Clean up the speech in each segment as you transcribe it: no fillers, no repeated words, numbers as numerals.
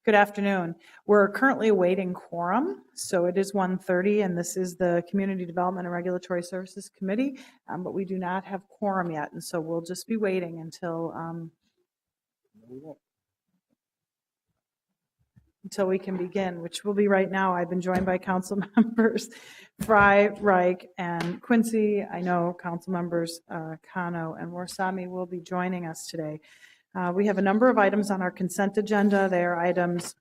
Good afternoon. We're currently awaiting quorum, so it is 1:30, and this is the Community Development and Regulatory Services Committee, but we do not have quorum yet, and so we'll just be waiting until we can begin, which will be right now. I've been joined by council members Fry, Reich, and Quincy. I know council members Kano and Warsami will be joining us today. We have a number of items on our consent agenda. They are items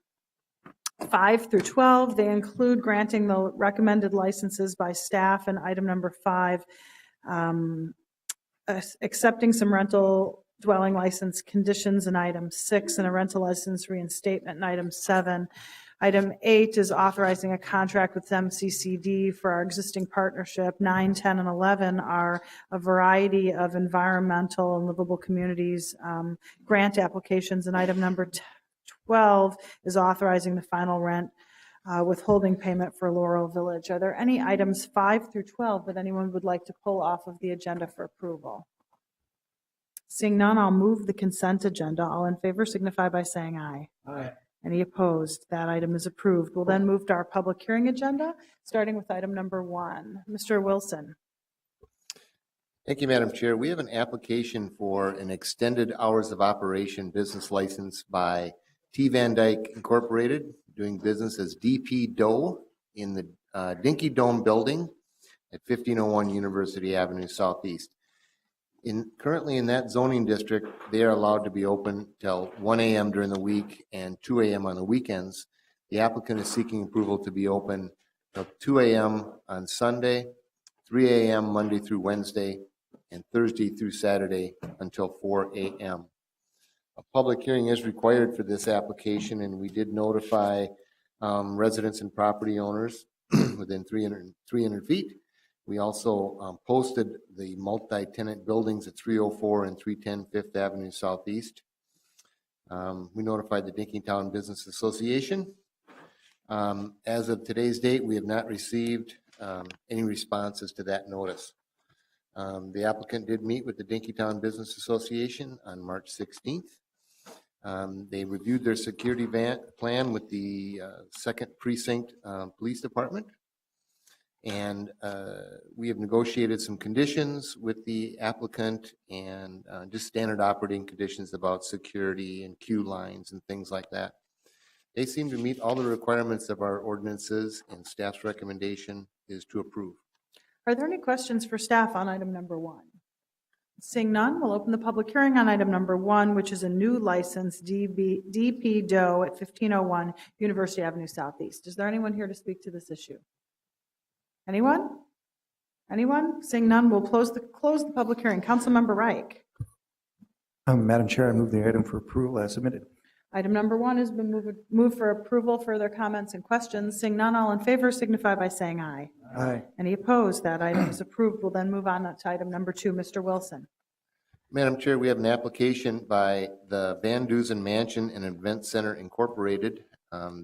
5 through 12. They include granting the recommended licenses by staff, and item number 5, accepting some rental dwelling license conditions in item 6, and a rental license reinstatement in item 7. Item 8 is authorizing a contract with MCCD for our existing partnership. 9, 10, and 11 are a variety of environmental and livable communities grant applications, and item number 12 is authorizing the final rent withholding payment for Laurel Village. Are there any items 5 through 12 that anyone would like to pull off of the agenda for approval? Seeing none, I'll move the consent agenda. All in favor signify by saying aye. Aye. Any opposed? That item is approved. We'll then move to our public hearing agenda, starting with item number 1. Mr. Wilson. Thank you, Madam Chair. We have an application for an extended hours of operation business license by T. Van Dyke Incorporated, doing business as DP Doe in the Dinky Dome building at 1501 University Avenue Southeast. Currently in that zoning district, they are allowed to be open till 1 a.m. during the week and 2 a.m. on the weekends. The applicant is seeking approval to be open till 2 a.m. on Sunday, 3 a.m. Monday through Wednesday, and Thursday through Saturday until 4 a.m. A public hearing is required for this application, and we did notify residents and property owners within 300 feet. We also posted the multi-tenant buildings at 304 and 310 Fifth Avenue Southeast. We notified the Dinkytown Business Association. As of today's date, we have not received any responses to that notice. The applicant did meet with the Dinkytown Business Association on March 16th. They reviewed their security plan with the 2nd Precinct Police Department. And we have negotiated some conditions with the applicant and just standard operating conditions about security and queue lines and things like that. They seem to meet all the requirements of our ordinances, and staff's recommendation is to approve. Are there any questions for staff on item number 1? Seeing none, we'll open the public hearing on item number 1, which is a new license, DP Doe at 1501 University Avenue Southeast. Is there anyone here to speak to this issue? Anyone? Anyone? Seeing none, we'll close the public hearing. Councilmember Reich. Madam Chair, I move the item for approval as submitted. Item number 1 has been moved for approval. Further comments and questions? Seeing none, all in favor signify by saying aye. Aye. Any opposed? That item is approved. We'll then move on to item number 2. Mr. Wilson. Madam Chair, we have an application by the Van Dusen Mansion and Event Center Incorporated.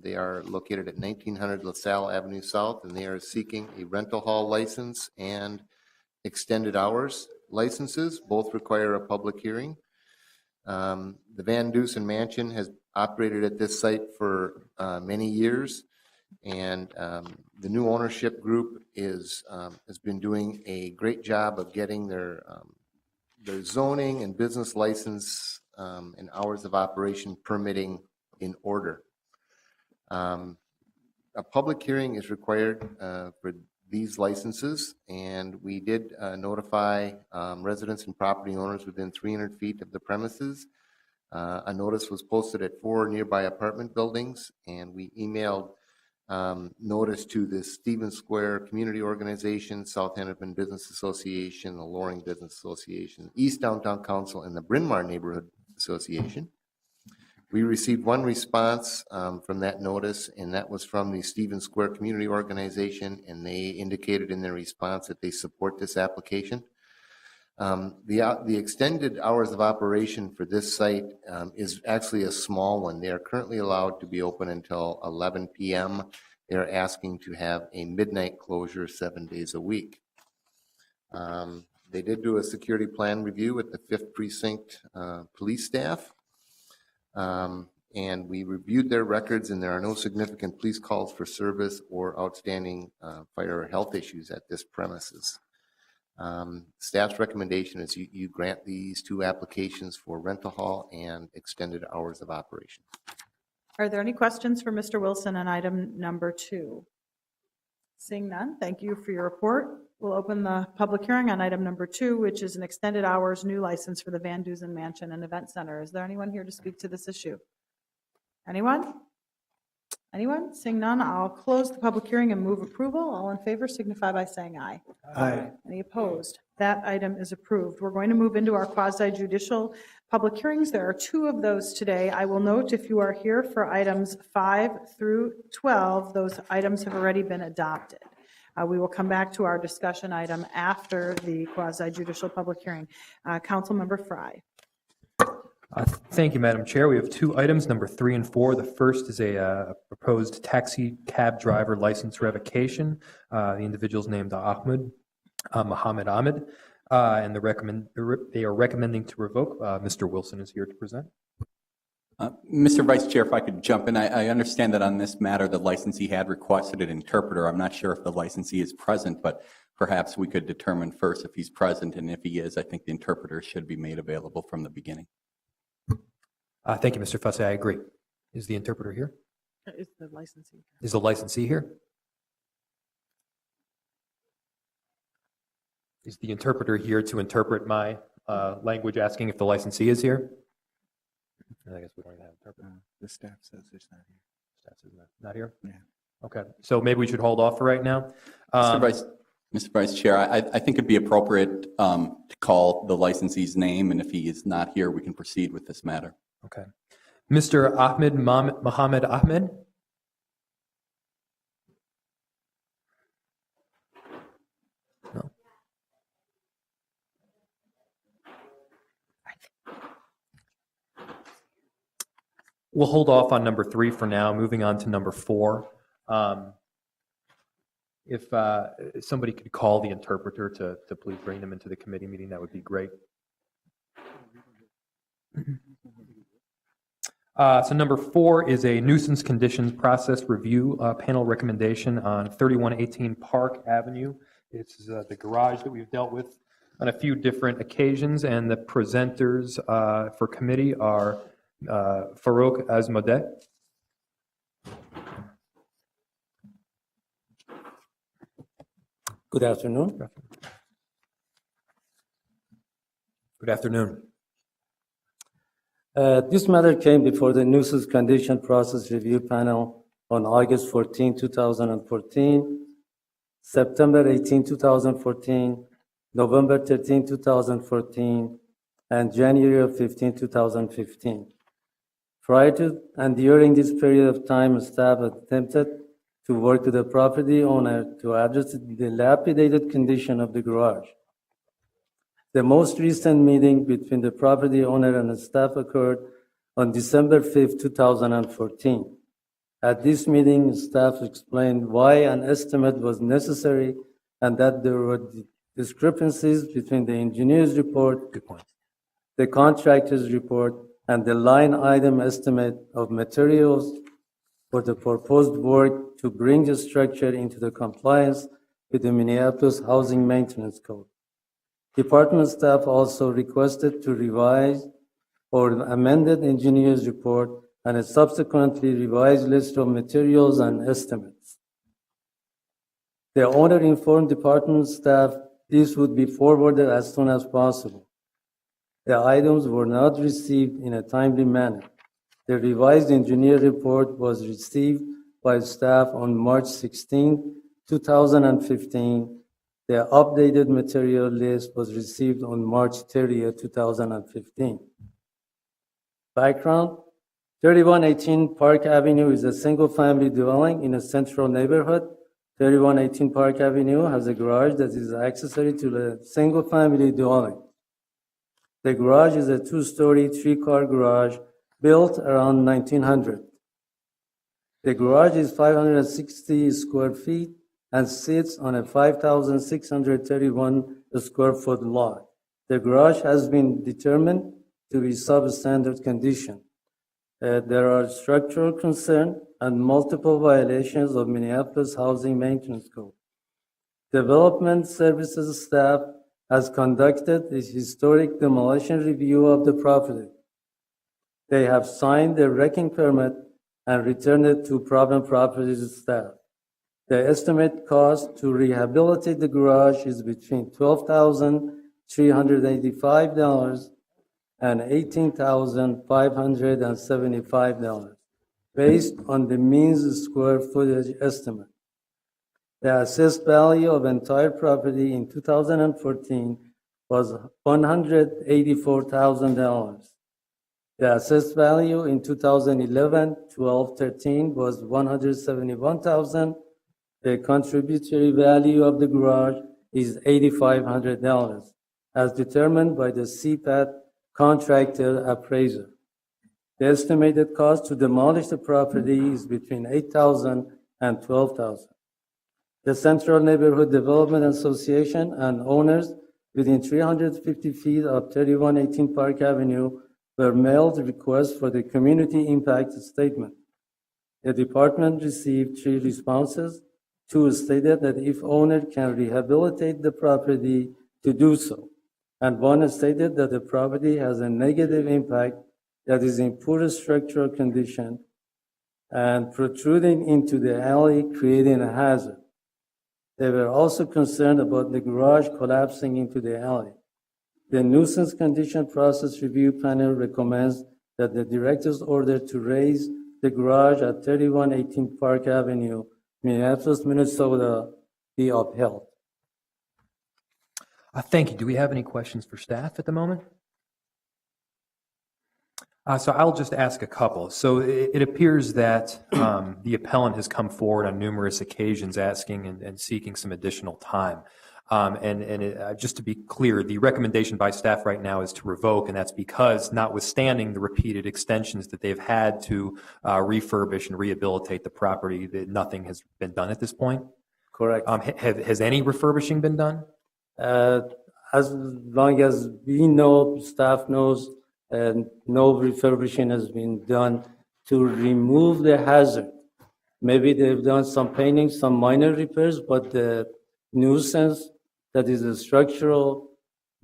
They are located at 1900 LaSalle Avenue South, and they are seeking a rental hall license and extended hours licenses. Both require a public hearing. The Van Dusen Mansion has operated at this site for many years, and the new ownership group has been doing a great job of getting their zoning and business license and hours of operation permitting in order. A public hearing is required for these licenses, and we did notify residents and property owners within 300 feet of the premises. A notice was posted at 4 nearby apartment buildings, and we emailed notice to the Stevens Square Community Organization, South Hennepin Business Association, the Loring Business Association, East Downtown Council, and the Bryn Mawr Neighborhood Association. We received one response from that notice, and that was from the Stevens Square Community Organization, and they indicated in their response that they support this application. The extended hours of operation for this site is actually a small one. They are currently allowed to be open until 11 p.m. They're asking to have a midnight closure 7 days a week. They did do a security plan review with the 5th Precinct police staff. and we reviewed their records, and there are no significant police calls for service or outstanding fire or health issues at this premises. Staff's recommendation is you grant these two applications for rental hall and extended hours of operation. Are there any questions for Mr. Wilson on item number 2? Seeing none, thank you for your report. We'll open the public hearing on item number 2, which is an extended hours new license for the Van Dusen Mansion and Event Center. Is there anyone here to speak to this issue? Anyone? Anyone? Seeing none, I'll close the public hearing and move approval. All in favor signify by saying aye. Aye. Any opposed? That item is approved. We're going to move into our quasi-judicial public hearings. There are 2 of those today. I will note if you are here for items 5 through 12, those items have already been adopted. We will come back to our discussion item after the quasi-judicial public hearing. Councilmember Frye. Thank you, Madam Chair. We have 2 items, number 3 and 4. The first is a proposed taxi cab driver license revocation. The individual's named Mohammed Ahmed, and they are recommending to revoke. Mr. Wilson is here to present. Mr. Vice Chair, if I could jump in, I understand that on this matter, the licensee had requested an interpreter. I'm not sure if the licensee is present, but perhaps we could determine first if he's present, and if he is, I think the interpreter should be made available from the beginning. Thank you, Mr. Fussy. I agree. Is the interpreter here? Is the licensee? Is the licensee here? Is the interpreter here to interpret my language, asking if the licensee is here? I guess we don't even have an interpreter. The staff says it's not here. Staff says not here? Yeah. Okay, so maybe we should hold off for right now. Mr. Vice Chair, I think it'd be appropriate to call the licensee's name, and if he is not here, we can proceed with this matter. Okay. Mr. Mohammed Ahmed? No. We'll hold off on number 3 for now, moving on to number 4. If somebody could call the interpreter to please bring them into the committee meeting, that would be great. So number 4 is a nuisance conditions process review panel recommendation on 3118 Park Avenue. It's the garage that we've dealt with on a few different occasions, and the presenters for committee are Farouk Azmadeh. Good afternoon. Good afternoon. This matter came before the nuisance condition process review panel on August 14, 2014, September 18, 2014, November 13, 2014, and January 15, 2015. Prior to and during this period of time, staff attempted to work with the property owner to address the dilapidated condition of the garage. The most recent meeting between the property owner and the staff occurred on December 5, 2014. At this meeting, staff explained why an estimate was necessary and that there were discrepancies between the engineer's report, the contractor's report, and the line item estimate of materials for the proposed work to bring the structure into the compliance with the Minneapolis Housing Maintenance Code. Department staff also requested to revise or amended engineer's report and a subsequently revised list of materials and estimates. The owner informed department staff this would be forwarded as soon as possible. The items were not received in a timely manner. The revised engineer report was received by staff on March 16, 2015. The updated material list was received on March 30, 2015. Background: 3118 Park Avenue is a single-family dwelling in a central neighborhood. 3118 Park Avenue has a garage that is accessory to the single-family dwelling. The garage is a 2-story, 3-car garage built around 1900. The garage is 560 square feet and sits on a 5,631 square foot lot. The garage has been determined to be substandard condition. There are structural concern and multiple violations of Minneapolis Housing Maintenance Code. Development Services staff has conducted a historic demolition review of the property. They have signed the wrecking permit and returned it to problem properties staff. The estimate cost to rehabilitate the garage is between $12,385 and $18,575, based on the means square footage estimate. The assessed value of entire property in 2014 was $184,000. The assessed value in 2011, 12, 13 was $171,000. The contributory value of the garage is $8,500, as determined by the CPAT contractor appraiser. The estimated cost to demolish the property is between $8,000 and $12,000. The Central Neighborhood Development Association and owners within 350 feet of 3118 Park Avenue were mailed requests for the community impact statement. The department received 3 responses. 2 stated that if owner can rehabilitate the property to do so, and 1 stated that the property has a negative impact that is in poor structural condition and protruding into the alley, creating a hazard. They were also concerned about the garage collapsing into the alley. The nuisance condition process review panel recommends that the director's order to raise the garage at 3118 Park Avenue, Minneapolis, Minnesota, be upheld. Thank you. Do we have any questions for staff at the moment? So I'll just ask a couple. So it appears that the appellant has come forward on numerous occasions asking and seeking some additional time. Just to be clear, the recommendation by staff right now is to revoke, and that's because notwithstanding the repeated extensions that they've had to refurbish and rehabilitate the property, that nothing has been done at this point? Correct. Has any refurbishing been done? As long as we know, staff knows, no refurbishing has been done to remove the hazard. Maybe they've done some painting, some minor repairs, but the nuisance that is a structural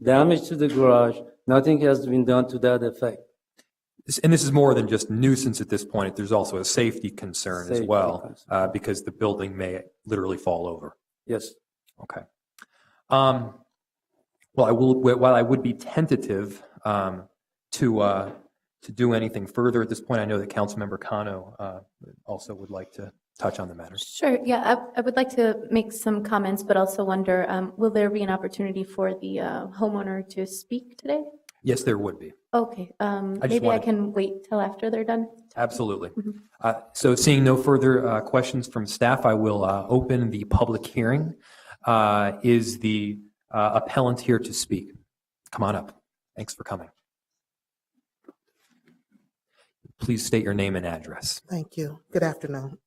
damage to the garage, nothing has been done to that effect. And this is more than just nuisance at this point. There's also a safety concern as Safety well, concern. because the building may literally fall over. Yes. Okay. Well, while I would be tentative to do anything further at this point, I know that Councilmember Cano also would like to touch on the matter. Sure, yeah, I would like to make some comments, but also wonder, will there be an opportunity for the homeowner to speak today? Yes, there would be. Okay, maybe I wanted- can wait till after they're done. Absolutely. So seeing no further questions from staff, I will open the public hearing. Is the appellant here to speak? Come on up. Thanks for coming. Please state your name and address. Thank you. Good afternoon.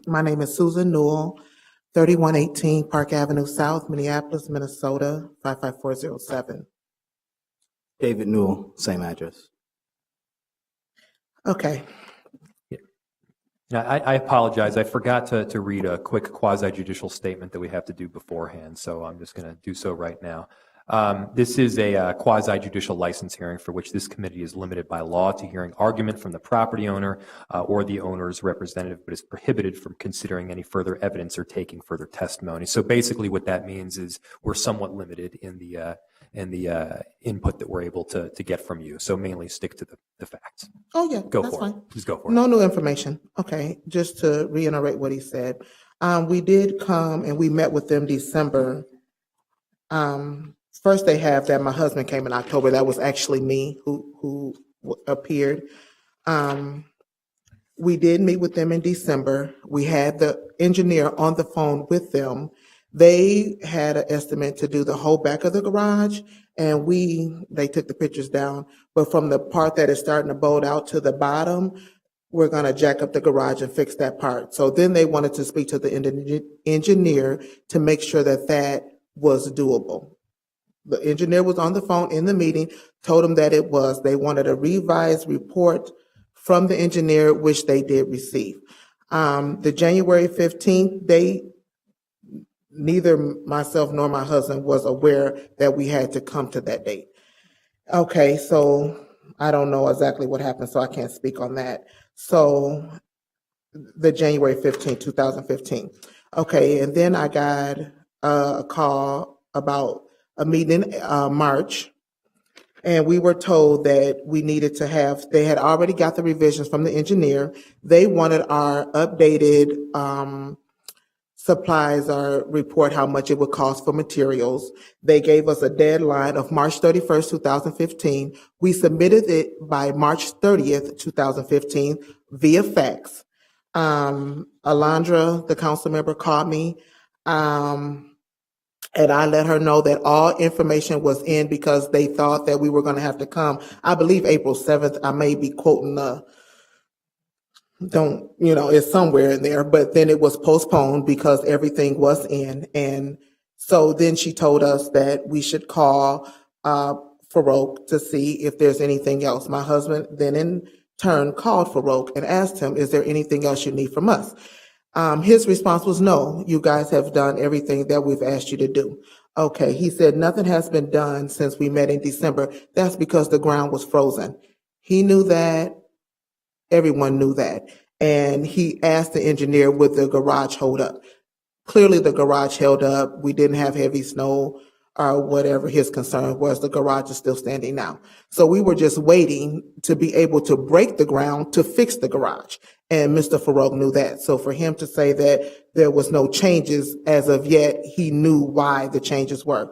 My name is Susan Newell, 3118 Park Avenue South, Minneapolis, Minnesota, 55407. David Newell, same address. Okay. Now, I apologize. I forgot to read a quick quasi-judicial statement that we have to do beforehand, so I'm just going to do so right now. This is a quasi-judicial license hearing for which this committee is limited by law to hearing argument from the property owner or the owner's representative, but is prohibited from considering any further evidence or taking further testimony. So basically what that means is we're somewhat limited in the input that we're able to get from you. So mainly stick to the facts. Oh, yeah, Go that's for it. fine. Please go for it. No new information. Okay, just to reiterate what he said. We did come and we met with them December. First, they have that my husband came in October. That was actually me who appeared. We did meet with them in December. We had the engineer on the phone with them. They had an estimate to do the whole back of the garage, and they took the pictures down. But from the part that is starting to bolt out to the bottom, we're going to jack up the garage and fix that part. So then they wanted to speak to the engineer to make sure that that was doable. The engineer was on the phone in the meeting, told them that it was. They wanted a revised report from the engineer, which they did receive. The January 15th date, neither myself nor my husband was aware that we had to come to that date. Okay, so I don't know exactly what happened, so I can't speak on that. So the January 15th, 2015. Okay, and then I got a call about a meeting in March, and we were told that we needed to have, they had already got the revisions from the engineer. They wanted our updated supplies or report how much it would cost for materials. They gave us a deadline of March 31st, 2015. We submitted it by March 30th, 2015 via fax. Alondra, the council member, called me, and I let her know that all information was in because they thought that we were going to have to come, I believe April 7th. I may be quoting it's somewhere in there, but then it was postponed because everything was in. And so then she told us that we should call Farouk to see if there's anything else. My husband then in turn called Farouk and asked him, is there anything else you need from us? His response was, no, you guys have done everything that we've asked you to do. Okay, he said nothing has been done since we met in December. That's because the ground was frozen. He knew that. Everyone knew that. And he asked the engineer, would the garage hold up? Clearly the garage held up. We didn't have heavy snow or whatever his concern was. The garage is still standing now. So we were just waiting to be able to break the ground to fix the garage. And Mr. Farouk knew that. So for him to say that there was no changes as of yet, he knew why the changes were.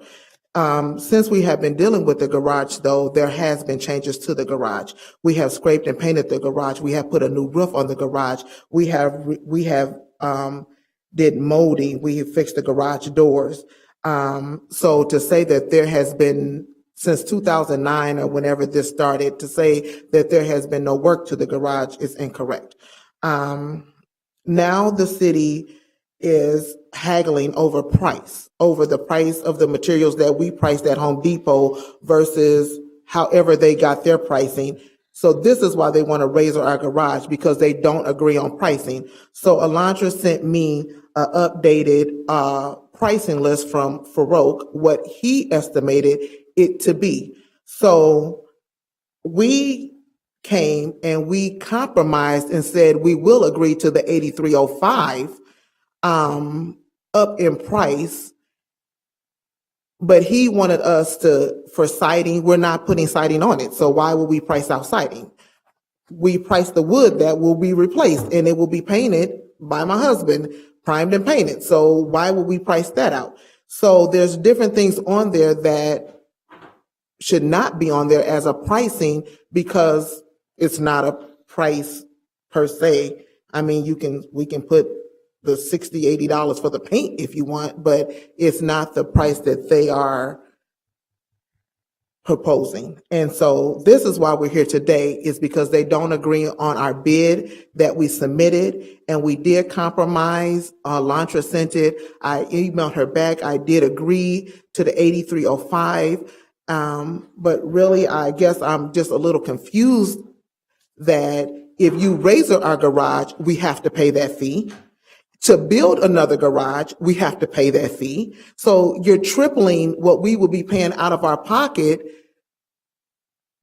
Since we have been dealing with the garage, though, there has been changes to the garage. We have scraped and painted the garage. We have put a new roof on the garage. We have did molding. We have fixed the garage doors. So to say that there has been, since 2009 or whenever this started, to say that there has been no work to the garage is incorrect. Now the city is haggling over the price of the materials that we priced at Home Depot versus however they got their pricing. So this is why they want to raise our garage, because they don't agree on pricing. So Alondra sent me an updated pricing list from Farouk, what he estimated it to be. So we came and we compromised and said we will agree to the 8305 up in price, but he wanted us for siding. We're not putting siding on it, so why would we price out siding? We price the wood that will be replaced, and it will be painted by my husband, primed and painted. So why would we price that out? So there's different things on there that should not be on there as a pricing, because it's not a price per se. I mean, we can put the $60, $80 for the paint if you want, but it's not the price that they are proposing. And so this is why we're here today, is because they don't agree on our bid that we submitted, and we did compromise. Lantra sent it. I emailed her back. I did agree to the 8305. But really, I guess I'm just a little confused that if you raise our garage, we have to pay that fee. To build another garage, we have to pay that fee. So you're tripling what we would be paying out of our pocket.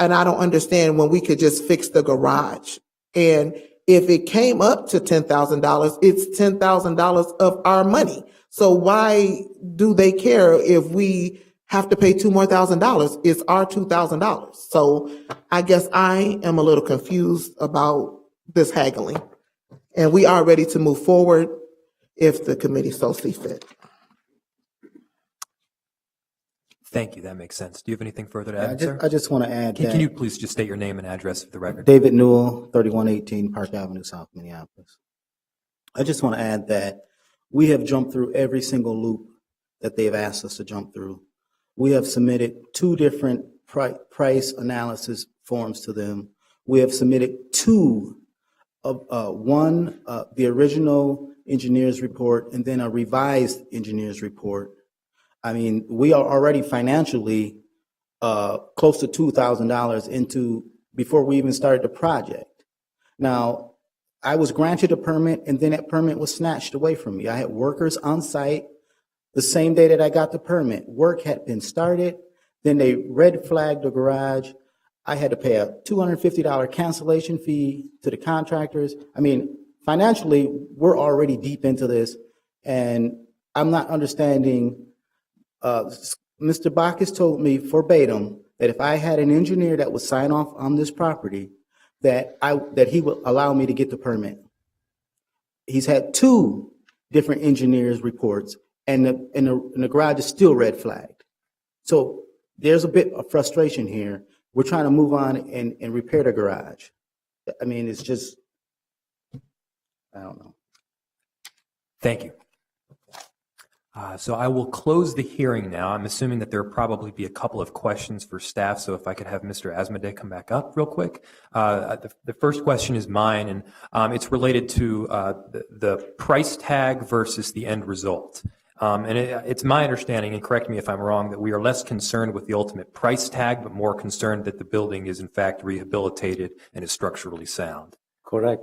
And I don't understand when we could just fix the garage. And if it came up to $10,000, it's $10,000 of our money. So why do they care if we have to pay $2,000 more? It's our $2,000. So I guess I am a little confused about this haggling. And we are ready to move forward if the committee so sees fit. Thank you. That makes sense. Do you have anything further to add, sir? I just want to add Can that you please just state your name and address for the record? David Newell, 3118 Park Avenue, South Minneapolis. I just want to add that we have jumped through every single loop that they've asked us to jump through. We have submitted 2 different price analysis forms to them. We have submitted 2 one, the original engineer's report, and then a revised engineer's report. I mean, we are already financially close to $2,000 into before we even started the project. Now, I was granted a permit, and then that permit was snatched away from me. I had workers on site the same day that I got the permit. Work had been started, then they red flagged the garage. I had to pay a $250 cancellation fee to the contractors. I mean, financially, we're already deep into this, and I'm not understanding. Mr. Bacchus told me verbatim that if I had an engineer that would sign off on this property, that he would allow me to get the permit. He's had 2 different engineers' reports, and the garage is still red flagged. So there's a bit of frustration here. We're trying to move on and repair the garage. I mean, it's just, I don't know. Thank you. So I will close the hearing now. I'm assuming that there will probably be a couple of questions for staff, so if I could have Mr. Asmodee come back up real quick. The first question is mine, and it's related to the price tag versus the end result. And it's my understanding, and correct me if I'm wrong, that we are less concerned with the ultimate price tag, but more concerned that the building is in fact rehabilitated and is structurally sound. Correct.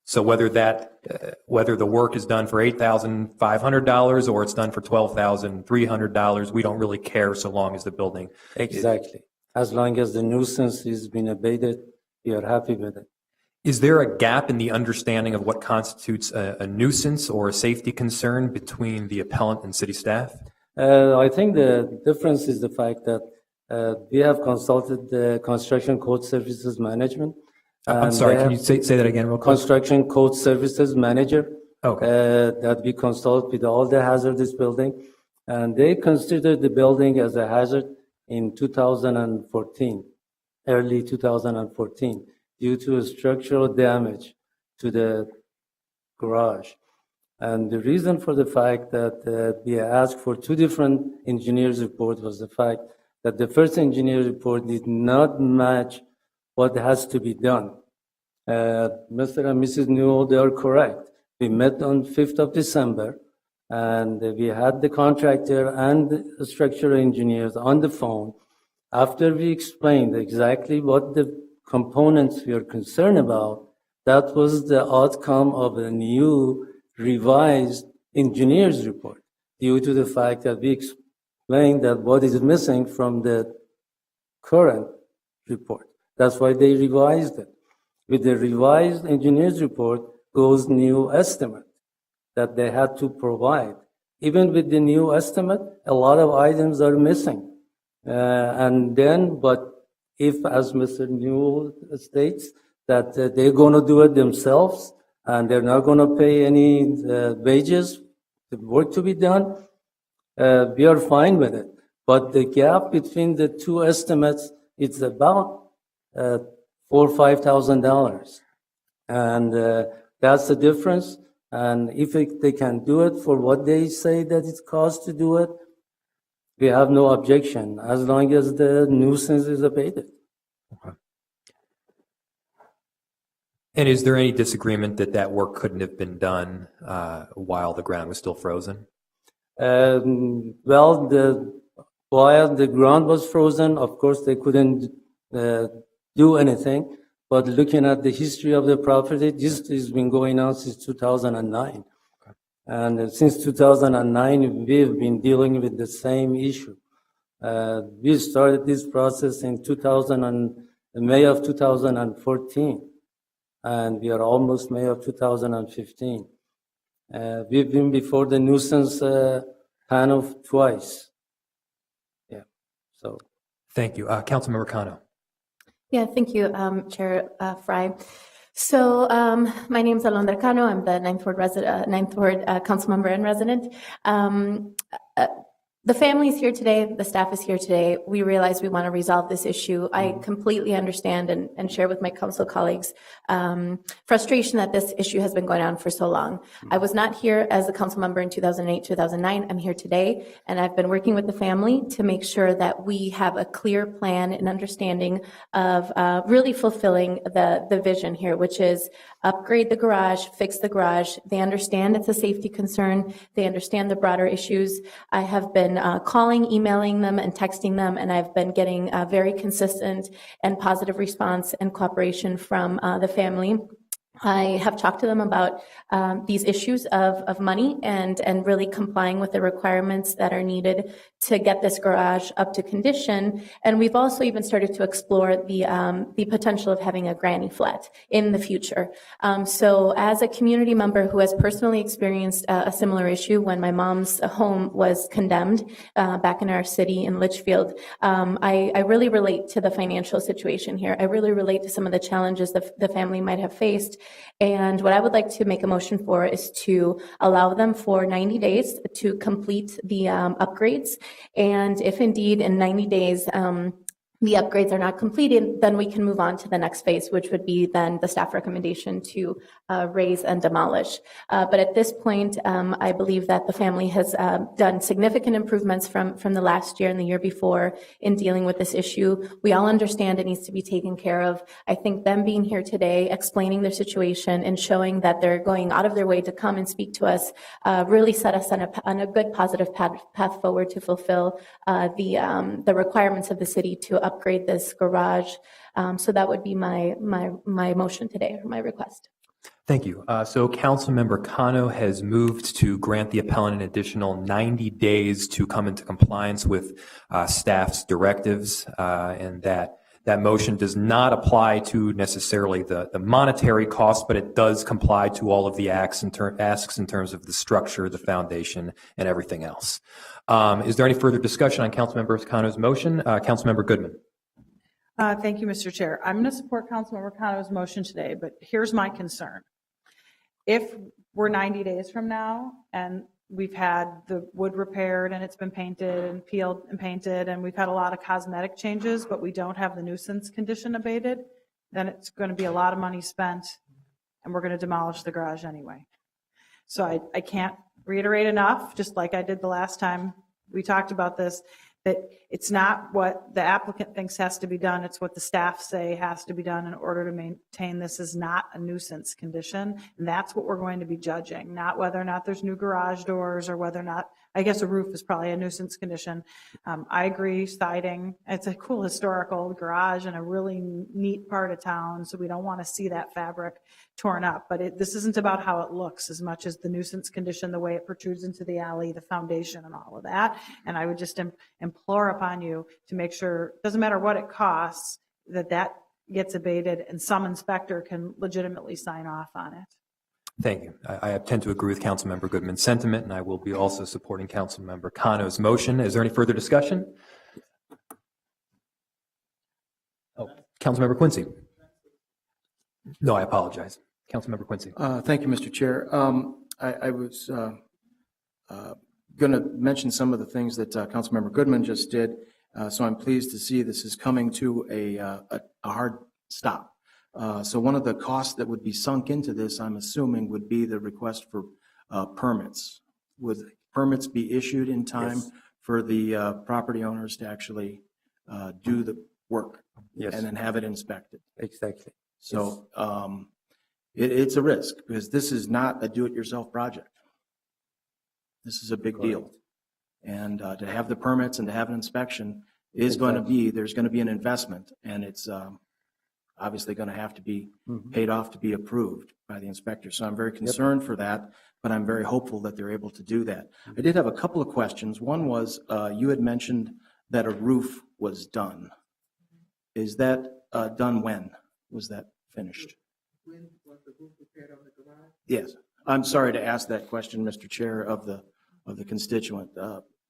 So whether the work is done for $8,500 or it's done for $12,300, we don't really care so long as the building. Exactly. As long as the nuisance is being abated, we are happy with it. Is there a gap in the understanding of what constitutes a nuisance or a safety concern between the appellant and city staff? I think the difference is the fact that we have consulted the Construction Code Services Management. I'm sorry, can you say that again real quick? Construction Code Services Manager. Okay. That we consult with all the hazardous building, and they considered the building as a hazard in 2014, early 2014, due to structural damage to the garage. And the reason for the fact that we asked for 2 different engineers' reports was the fact that the first engineer report did not match what has to be done. Mr. and Mrs. Newell, they are correct. We met on 5th of December, and we had the contractor and the structural engineers on the phone. After we explained exactly what the components we are concerned about, that was the outcome of a new revised engineer's report, due to the fact that we explained that what is missing from the current report. That's why they revised it. With the revised engineer's report goes new estimate that they had to provide. Even with the new estimate, a lot of items are missing. But if, as Mr. Newell states, that they're going to do it themselves and they're not going to pay any wages, the work to be done, we are fine with it. But the gap between the 2 estimates, it's about $4,000 or $5,000, and that's the difference. And if they can do it for what they say that it costs to do it, we have no objection as long as the nuisance is abated. Okay. And is there any disagreement that that work couldn't have been done while the ground was still frozen? While the ground was frozen, of course they couldn't do anything. But looking at the history of the property, this has been going on since 2009. Okay. And since 2009, we've been dealing with the same issue. We started this process in May of 2014, and we are almost May of 2015. We've been before the nuisance panel twice. Yeah, so. Thank you. Councilmember Cano. Yeah, thank you, Chair Fry. So my name is Alondra Cano. I'm the Ninth Ward council member and resident. The family is here today. The staff is here today. We realize we want to resolve this issue. I completely understand and share with my council colleagues frustration that this issue has been going on for so long. I was not here as a council member in 2008, 2009. I'm here today, and I've been working with the family to make sure that we have a clear plan and understanding of really fulfilling the vision here, which is upgrade the garage, fix the garage. They understand it's a safety concern. They understand the broader issues. I have been been calling, emailing them, and texting them, and I've been getting a very consistent and positive response and cooperation from the family. I have talked to them about these issues of money and really complying with the requirements that are needed to get this garage up to condition. And we've also even started to explore the potential of having a granny flat in the future. So as a community member who has personally experienced a similar issue when my mom's home was condemned back in our city in Litchfield, I really relate to the financial situation here. I really relate to some of the challenges the family might have faced. And what I would like to make a motion for is to allow them for 90 days to complete the upgrades. And if indeed in 90 days, the upgrades are not completed, then we can move on to the next phase, which would be then the staff recommendation to raise and demolish. But at this point, I believe that the family has done significant improvements from the last year and the year before in dealing with this issue. We all understand it needs to be taken care of. I think them being here today, explaining their situation and showing that they're going out of their way to come and speak to us really set us on a good positive path forward to fulfill the requirements of the city to upgrade this garage. So that would be my motion today, or my request. Thank you. So Councilmember Kano has moved to grant the appellant an additional 90 days to come into compliance with staff's directives, and that motion does not apply to necessarily the monetary cost, but it does comply to all of the asks in terms of the structure, the foundation, and everything else. Is there any further discussion on Councilmember Kano's motion? Councilmember Goodman. Thank you, Mr. Chair. I'm going to support Councilmember Kano's motion today, but here's my concern. If we're 90 days from now and we've had the wood repaired and it's been painted and peeled and painted and we've had a lot of cosmetic changes, but we don't have the nuisance condition abated, then it's going to be a lot of money spent and we're going to demolish the garage anyway. So I can't reiterate enough, just like I did the last time we talked about this, that it's not what the applicant thinks has to be done, it's what the staff say has to be done in order to maintain this is not a nuisance condition. And that's what we're going to be judging, not whether or not there's new garage doors or whether or not, I guess a roof is probably a nuisance condition. I agree, siding, it's a cool historical garage in a really neat part of town, so we don't want to see that fabric torn up. But this isn't about how it looks as much as the nuisance condition, the way it protrudes into the alley, the foundation, and all of that. And I would just implore upon you to make sure, it doesn't matter what it costs, that gets abated and some inspector can legitimately sign off on it. Thank you. I tend to agree with Councilmember Goodman's sentiment, and I will be also supporting Councilmember Kano's motion. Is there any further discussion? Oh, Councilmember Quincy. No, I apologize. Councilmember Quincy. Thank you, Mr. Chair. I was going to mention some of the things that Councilmember Goodman just did, so I'm pleased to see this is coming to a hard stop. So one of the costs that would be sunk into this, I'm assuming, would be the request for permits. Would permits be issued in time for the property owners to actually do the work? Yes. And then have it inspected? Exactly. So it's a risk because this is not a do-it-yourself project. This is a big deal. And to have the permits and to have an inspection is going to be, there's going to be an investment, and it's obviously going to have to be paid off to be approved by the inspector. So I'm very concerned for that, but I'm very hopeful that they're able to do that. I did have a couple of questions. One was, you had mentioned that a roof was done. Is that done when? Was that finished? When was the roof repaired on the garage? Yes. I'm sorry to ask that question, Mr. Chair, of the constituent,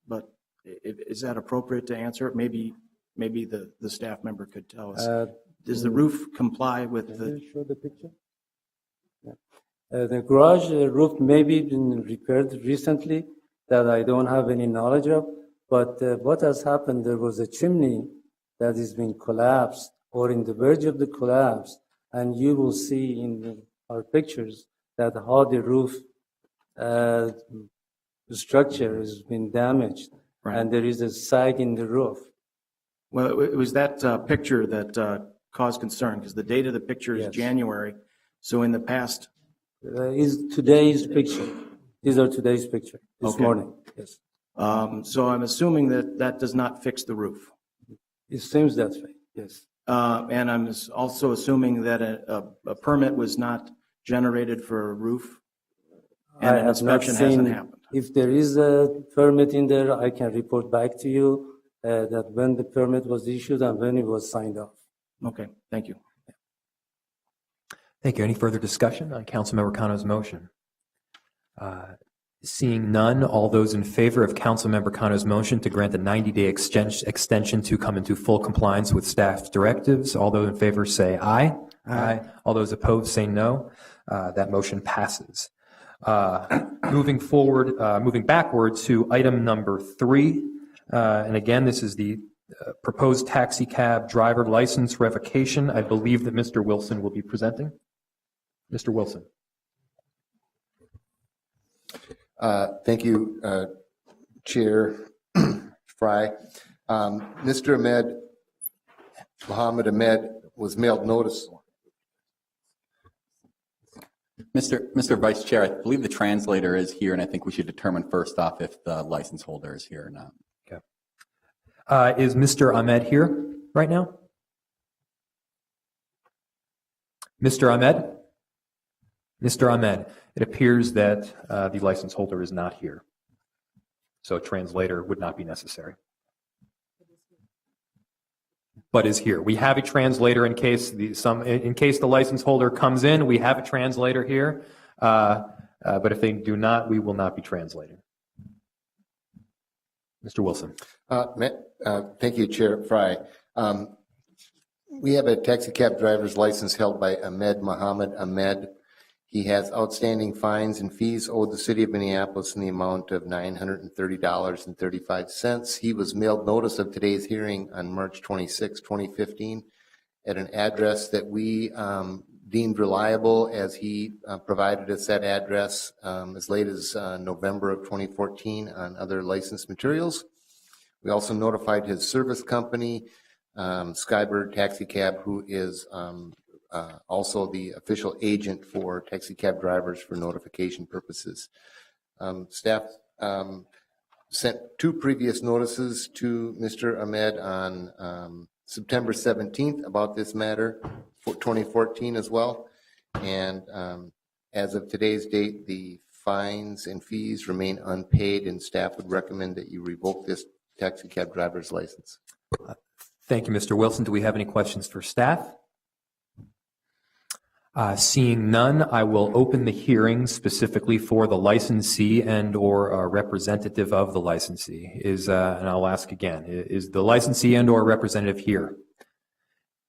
but is that appropriate to answer? Maybe the staff member could tell us. Does the roof comply with Can the? you show the picture? Yeah. The garage roof may be been repaired recently that I don't have any knowledge of, but what has happened, there was a chimney that has been collapsed or in the verge of the collapse, and you will see in our pictures that how the roof structure has been damaged, Right. and there is a sag in the roof. Well, it was that picture that caused concern because the date of the picture is Yes. January. So in the past, Is today's picture. These are today's picture, this Okay. morning. Yes. So I'm assuming that that does not fix the roof. It seems that way, yes. And I'm also assuming that a permit was not generated for a roof and I an have not inspection hasn't seen, happened. if there is a permit in there, I can report back to you that when the permit was issued and when it was signed off. Okay, thank you. Thank you. Any further discussion on Councilmember Kano's motion? Seeing none, all those in favor of Councilmember Kano's motion to grant a 90-day extension to come into full compliance with staff directives, all those in favor say aye. Aye. All those opposed say no. That motion passes. Moving forward, moving backward to item number 3. And again, this is the proposed taxi cab driver license revocation. I believe that Mr. Wilson will be presenting. Mr. Wilson. Thank you, Chair Fry. Mr. Mohammed Ahmed was mailed notice. Mr. Vice Chair, I believe the translator is here, and I think we should determine first off if the license holder is here or not. Okay. Is Mr. Ahmed here right now? Mr. Ahmed? Mr. Ahmed, it appears that the license holder is not here. So a translator would not be necessary. But is here. We have a translator in case the license holder comes in. We have a translator here. But if they do not, we will not be translating. Mr. Wilson. Thank you, Chair Fry. We have a taxi cab driver's license held by Ahmed Mohammed Ahmed. He has outstanding fines and fees owed the city of Minneapolis in the amount of $930.35. He was mailed notice of today's hearing on March 26, 2015, at an address that we deemed reliable, as he provided us that address as late as November of 2014 on other licensed materials. We also notified his service company, Skybird Taxi Cab, who is also the official agent for taxi cab drivers for notification purposes. Staff sent 2 previous notices to Mr. Ahmed on September 17th about this matter for 2014 as well. And as of today's date, the fines and fees remain unpaid, and staff would recommend that you revoke this taxi cab driver's license. Thank you, Mr. Wilson. Do we have any questions for staff? Seeing none, I will open the hearing specifically for the licensee and or a representative of the licensee. And I'll ask again, is the licensee and or representative here?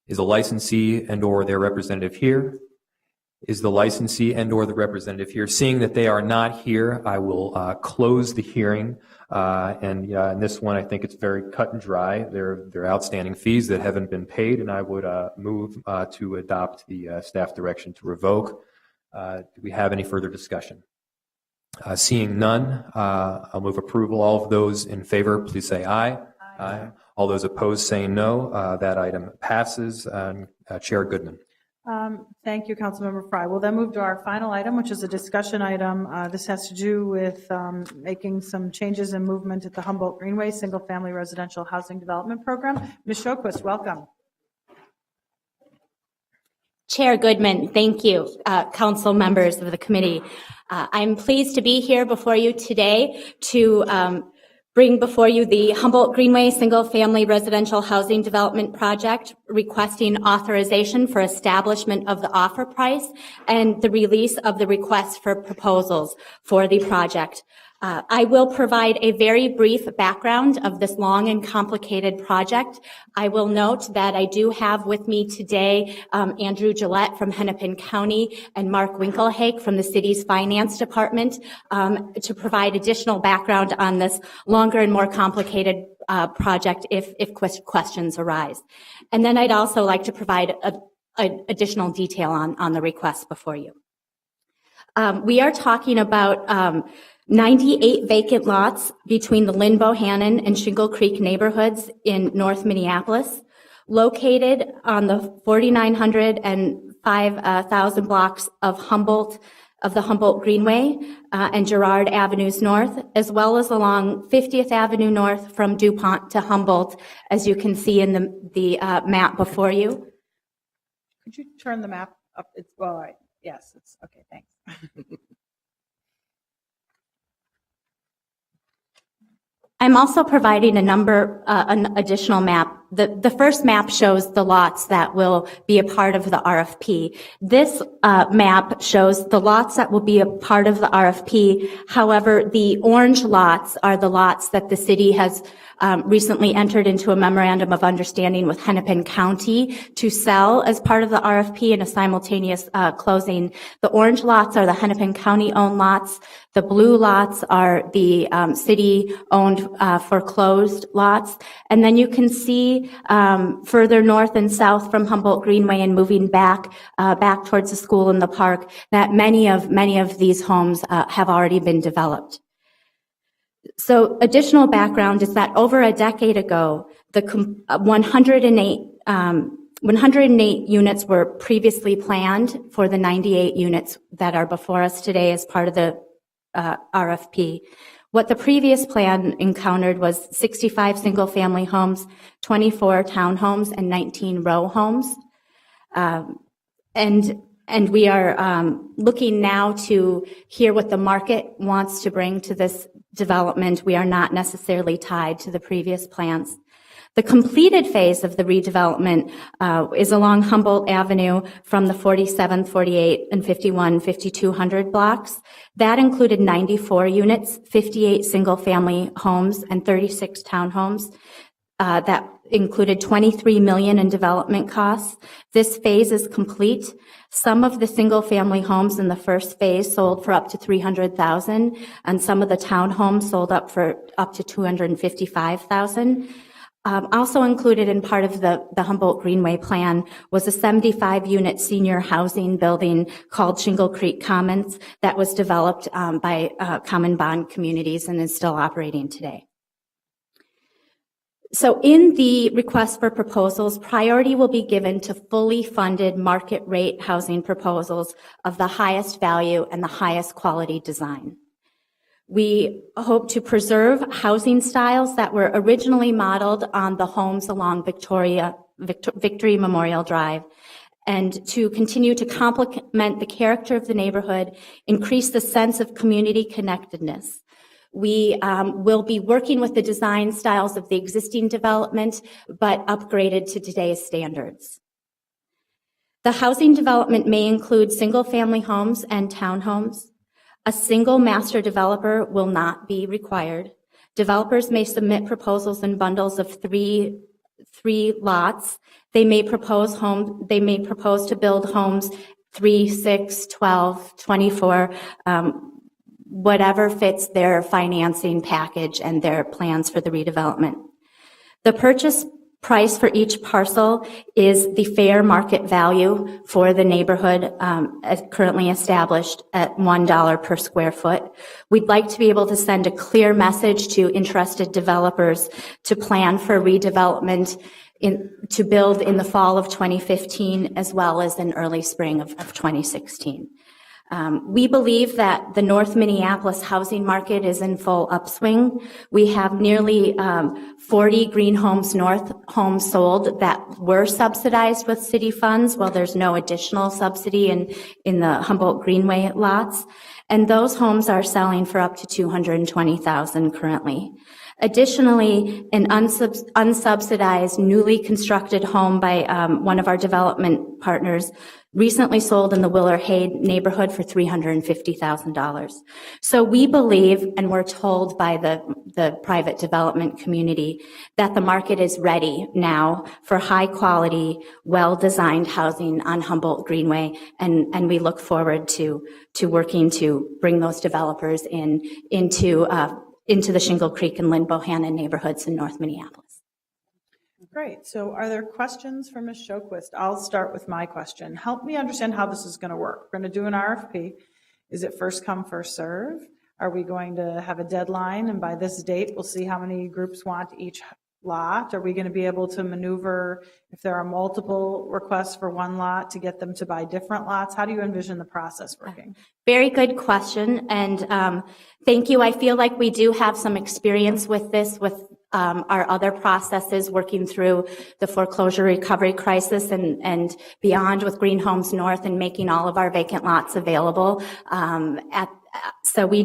Is the licensee and or their representative here? Is the licensee and or the representative here? Seeing that they are not here, I will close the hearing. And in this one, I think it's very cut and dry. There are outstanding fees that haven't been paid, and I would move to adopt the staff direction to revoke. Do we have any further discussion? Seeing none, I'll move approval. All of those in favor, please say aye. Aye. All those opposed say no. That item passes. Chair Goodman. Thank you, Councilmember Fry. We'll then move to our final item, which is a discussion item. This has to do with making some changes and movement at the Humboldt Greenway Single Family Residential Housing Development Program. Ms. Shoquist, welcome. Chair Goodman, thank you. Council members of the committee, I'm pleased to be here before you today to bring before you the Humboldt Greenway Single Family Residential Housing Development Project, requesting authorization for establishment of the offer price and the release of the request for proposals for the project. I will provide a very brief background of this long and complicated project. I will note that I do have with me today Andrew Gillette from Hennepin County and Mark Winkelhake from the city's finance department to provide additional background on this longer and more complicated project if questions arise. And then I'd also like to provide additional detail on the request before you. We are talking about 98 vacant lots between the Lynn Bohannon and Shingle Creek neighborhoods in North Minneapolis, located on the 4,900 and 5,000 blocks of Humboldt of the Humboldt Greenway and Girard Avenues North, as well as along 50th Avenue North from DuPont to Humboldt, as you can see in the map before you. Could you turn the map up? It's, well, all right. Yes, it's, okay, thanks. I'm also providing an additional map. The first map shows the lots that will be a part of the RFP. This map shows the lots that will be a part of the RFP. However, the orange lots are the lots that the city has recently entered into a memorandum of understanding with Hennepin County to sell as part of the RFP in a simultaneous closing. The orange lots are the Hennepin County-owned lots. The blue lots are the city-owned foreclosed lots. And then you can see further north and south from Humboldt Greenway and moving back towards the school and the park that many of these homes have already been developed. So additional background is that over a decade ago, the 108 units were previously planned for the 98 units that are before us today as part of the RFP. What the previous plan encountered was 65 single-family homes, 24 townhomes, and 19 row homes. And we are looking now to hear what the market wants to bring to this development. We are not necessarily tied to the previous plans. The completed phase of the redevelopment is along Humboldt Avenue from the 47th, 48th, and 51, 5200 blocks. That included 94 units, 58 single-family homes, and 36 townhomes. That included $23 million in development costs. This phase is complete. Some of the single-family homes in the first phase sold for up to $300,000, and some of the townhomes sold up for up to $255,000. Also included in part of the Humboldt Greenway plan was a 75-unit senior housing building called Shingle Creek Commons that was developed by Common Bond Communities and is still operating today. So in the request for proposals, priority will be given to fully funded market rate housing proposals of the highest value and the highest quality design. We hope to preserve housing styles that were originally modeled on the homes along Victory Memorial Drive, and to continue to complement the character of the neighborhood, increase the sense of community connectedness. We will be working with the design styles of the existing development, but upgraded to today's standards. The housing development may include single-family homes and townhomes. A single master developer will not be required. Developers may submit proposals in bundles of three lots. They may propose to build homes 3, 6, 12, 24, whatever fits their financing package and their plans for the redevelopment. The purchase price for each parcel is the fair market value for the neighborhood as currently established at $1 per square foot. We'd like to be able to send a clear message to interested developers to plan for redevelopment to build in the fall of 2015 as well as in early spring of 2016. We believe that the North Minneapolis housing market is in full upswing. We have nearly 40 Green Homes North homes sold that were subsidized with city funds, while there's no additional subsidy in the Humboldt Greenway lots. And those homes are selling for up to $220,000 currently. Additionally, an unsubsidized, newly constructed home by one of our development partners recently sold in the Willer-Hayde neighborhood for $350,000. So we believe, and we're told by the private development community, that the market is ready now for high-quality, well-designed housing on Humboldt Greenway, and we look forward to working to bring those developers into the Shingle Creek and Lynn Bohannon neighborhoods in North Minneapolis. Great. So are there questions for Ms. Sjoquist? I'll start with my question. Help me understand how this is going to work. We're going to do an RFP. Is it first come, first serve? Are we going to have a deadline, and by this date, we'll see how many groups want each lot? Are we going to be able to maneuver if there are multiple requests for one lot to get them to buy different lots? How do you envision the process working? Very good question, and thank you. I feel like we do have some experience with this, with our other processes, working through the foreclosure recovery crisis and beyond with Green Homes North and making all of our vacant lots available. So we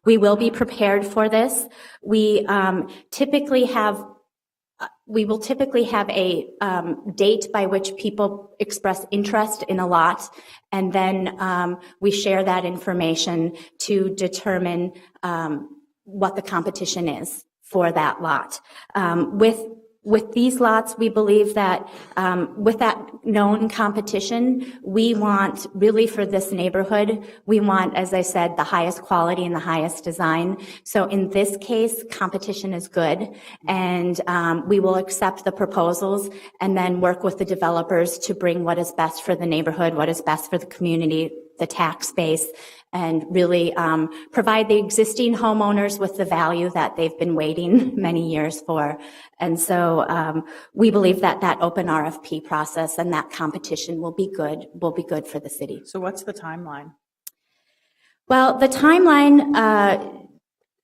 will be prepared for this. We will typically have a date by which people express interest in a lot, and then we share that information to determine what the competition is for that lot. With these lots, we believe that with that known competition, we want, really for this neighborhood, we want, as I said, the highest quality and the highest design. So in this case, competition is good, and we will accept the proposals and then work with the developers to bring what is best for the neighborhood, what is best for the community, the tax base, and really provide the existing homeowners with the value that they've been waiting many years for. And so we believe that that open RFP process and that competition will be good for the city. So what's the timeline? Well, the timeline,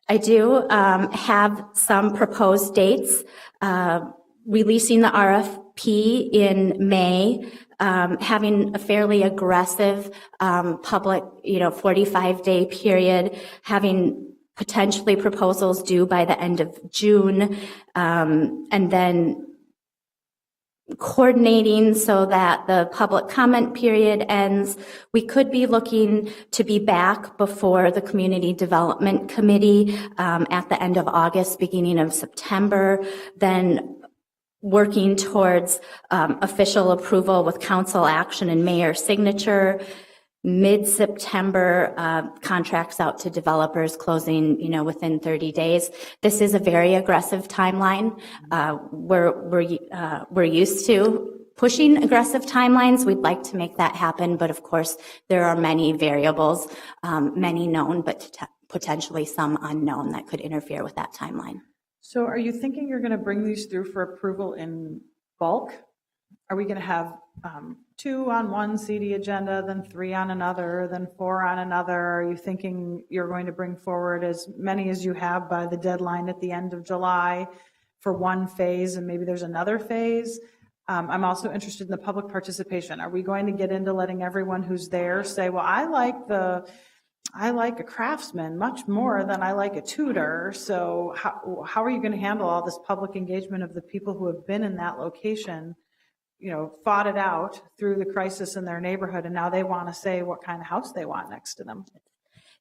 I do have some proposed dates, releasing the RFP in May, having a fairly aggressive public, 45-day period, having potentially proposals due by the end of June, and then coordinating so that the public comment period ends. We could be looking to be back before the Community Development Committee at the end of August, beginning of September, then working towards official approval with council action and mayor signature. Mid-September, contracts out to developers closing, within 30 days. This is a very aggressive timeline. We're used to pushing aggressive timelines. We'd like to make that happen, but of course, there are many variables, many known, but potentially some unknown that could interfere with that timeline. So are you thinking you're going to bring these through for approval in bulk? Are we going to have 2 on one CD agenda, then 3 on another, then 4 on another? Are you thinking you're going to bring forward as many as you have by the deadline at the end of July for one phase, and maybe there's another phase? I'm also interested in the public participation. Are we going to get into letting everyone who's there say, well, I like a craftsman much more than I like a tutor. So how are you going to handle all this public engagement of the people who have been in that location, fought it out through the crisis in their neighborhood, and now they want to say what kind of house they want next to them?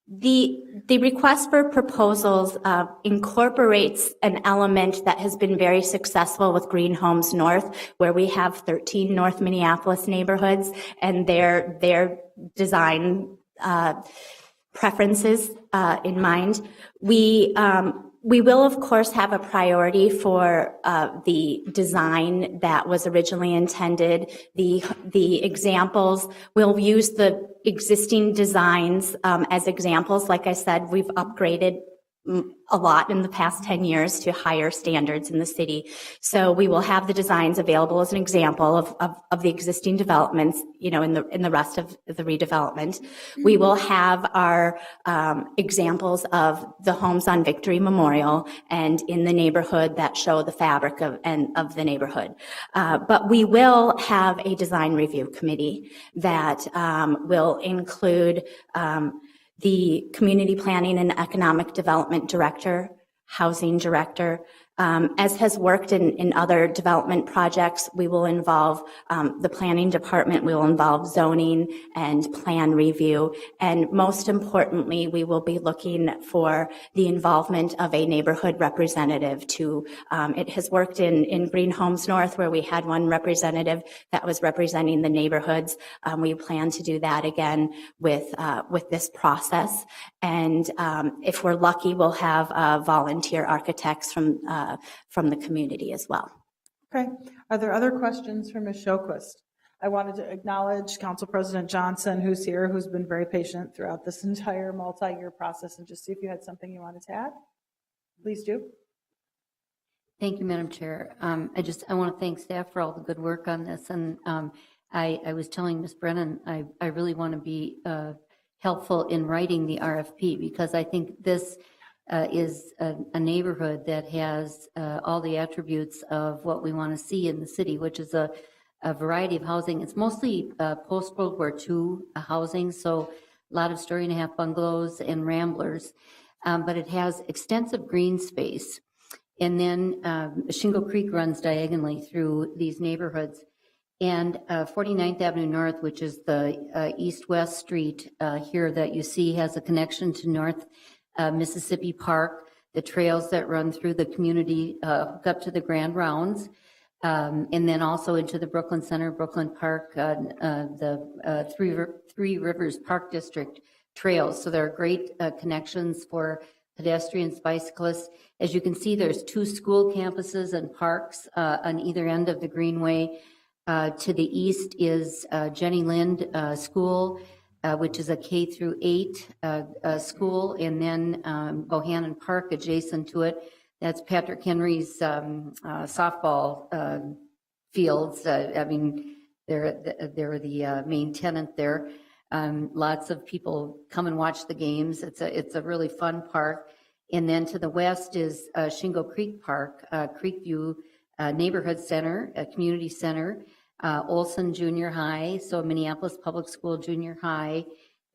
The request for proposals incorporates an element that has been very successful with Green Homes North, where we have 13 North Minneapolis neighborhoods and their design preferences in mind. We will, of course, have a priority for the design that was originally intended. The examples, we'll use the existing designs as examples. Like I said, we've upgraded a lot in the past 10 years to higher standards in the city. So we will have the designs available as an example of the existing developments, in the rest of the redevelopment. We will have our examples of the homes on Victory Memorial and in the neighborhood that show the fabric of the neighborhood. But we will have a design review committee that will include the Community Planning and Economic Development Director, Housing Director. As has worked in other development projects, we will involve the planning department, we will involve zoning and plan review, and most importantly, we will be looking for the involvement of a neighborhood representative to, it has worked in Green Homes North, where we had one representative that was representing the neighborhoods. We plan to do that again with this process, and if we're lucky, we'll have volunteer architects from the community as well. Okay. Are there other questions for Ms. Sjoquist? I wanted to acknowledge Council President Johnson, who's here, who's been very patient throughout this entire multi-year process, and just see if you had something you wanted to add. Please do. Thank you, Madam Chair. I want to thank staff for all the good work on this. And I was telling Ms. Brennan, I really want to be helpful in writing the RFP because I think this is a neighborhood that has all the attributes of what we want to see in the city, which is a variety of housing. It's mostly post-World War II housing, so a lot of story-and-a-half bungalows and ramblers, but it has extensive green space. And then Shingle Creek runs diagonally through these neighborhoods. And 49th Avenue North, which is the east-west street here that you see, has a connection to North Mississippi Park, the trails that run through the community hook up to the Grand Rounds, and then also into the Brooklyn Center, Brooklyn Park, the Three Rivers Park District trails. So there are great connections for pedestrians, bicyclists. As you can see, there's 2 school campuses and parks on either end of the Greenway. To the east is Jenny Lind School, which is a K through 8 school, and then Bohannon Park adjacent to it. That's Patrick Henry's softball fields. I mean, they're the main tenant there. Lots of people come and watch the games. It's a really fun park. And then to the west is Shingle Creek Park, Creekview Neighborhood Center, a community center, Olson Junior High, so Minneapolis Public School Junior High.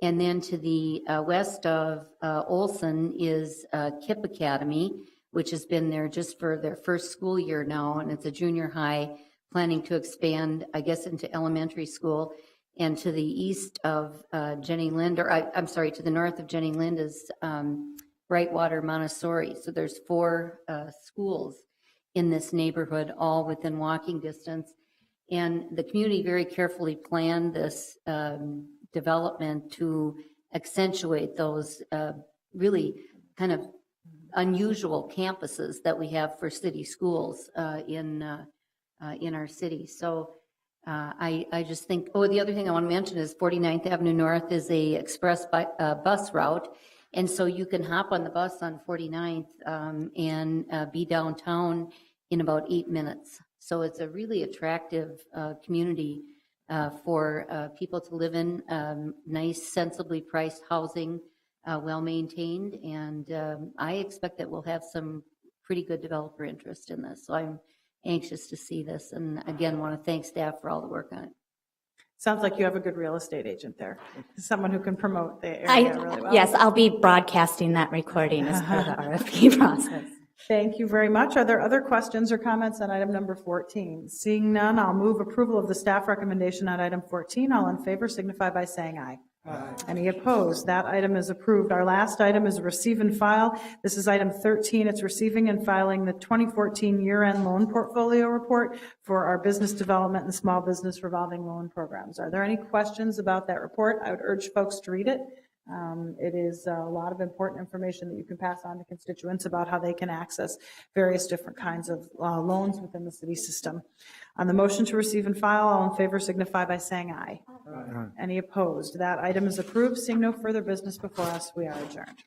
And then to the west of Olson is KIPP Academy, which has been there just for their first school year now, and it's a junior high planning to expand, I guess, into elementary school. And to the east of Jenny Lind, or I'm sorry, to the north of Jenny Lind is Brightwater Montessori. So there's 4 schools in this neighborhood, all within walking distance. And the community very carefully planned this development to accentuate those really kind of unusual campuses that we have for city schools in our city. So I just think, the other thing I want to mention is 49th Avenue North is a express bus route. And so you can hop on the bus on 49th and be downtown in about 8 minutes. So it's a really attractive community for people to live in, nice, sensibly priced housing, well-maintained. And I expect that we'll have some pretty good developer interest in this. So I'm anxious to see this. And again, want to thank staff for all the work on it. Sounds like you have a good real estate agent there, someone who can promote the area really well. Yes, I'll be broadcasting that recording as part of the RFP process. Thank you very much. Are there other questions or comments on item number 14? Seeing none, I'll move approval of the staff recommendation on item 14. All in favor signify by saying aye. Aye. Any opposed? That item is approved. Our last item is receive and file. This is item 13. It's receiving and filing the 2014 year-end loan portfolio report for our business development and small business revolving loan programs. Are there any questions about that report? I would urge folks to read it. It is a lot of important information that you can pass on to constituents about how they can access various different kinds of loans within the city system. On the motion to receive and file, all in favor signify by saying aye. Aye. Any opposed? That item is approved. Seeing no further business before us, we are adjourned.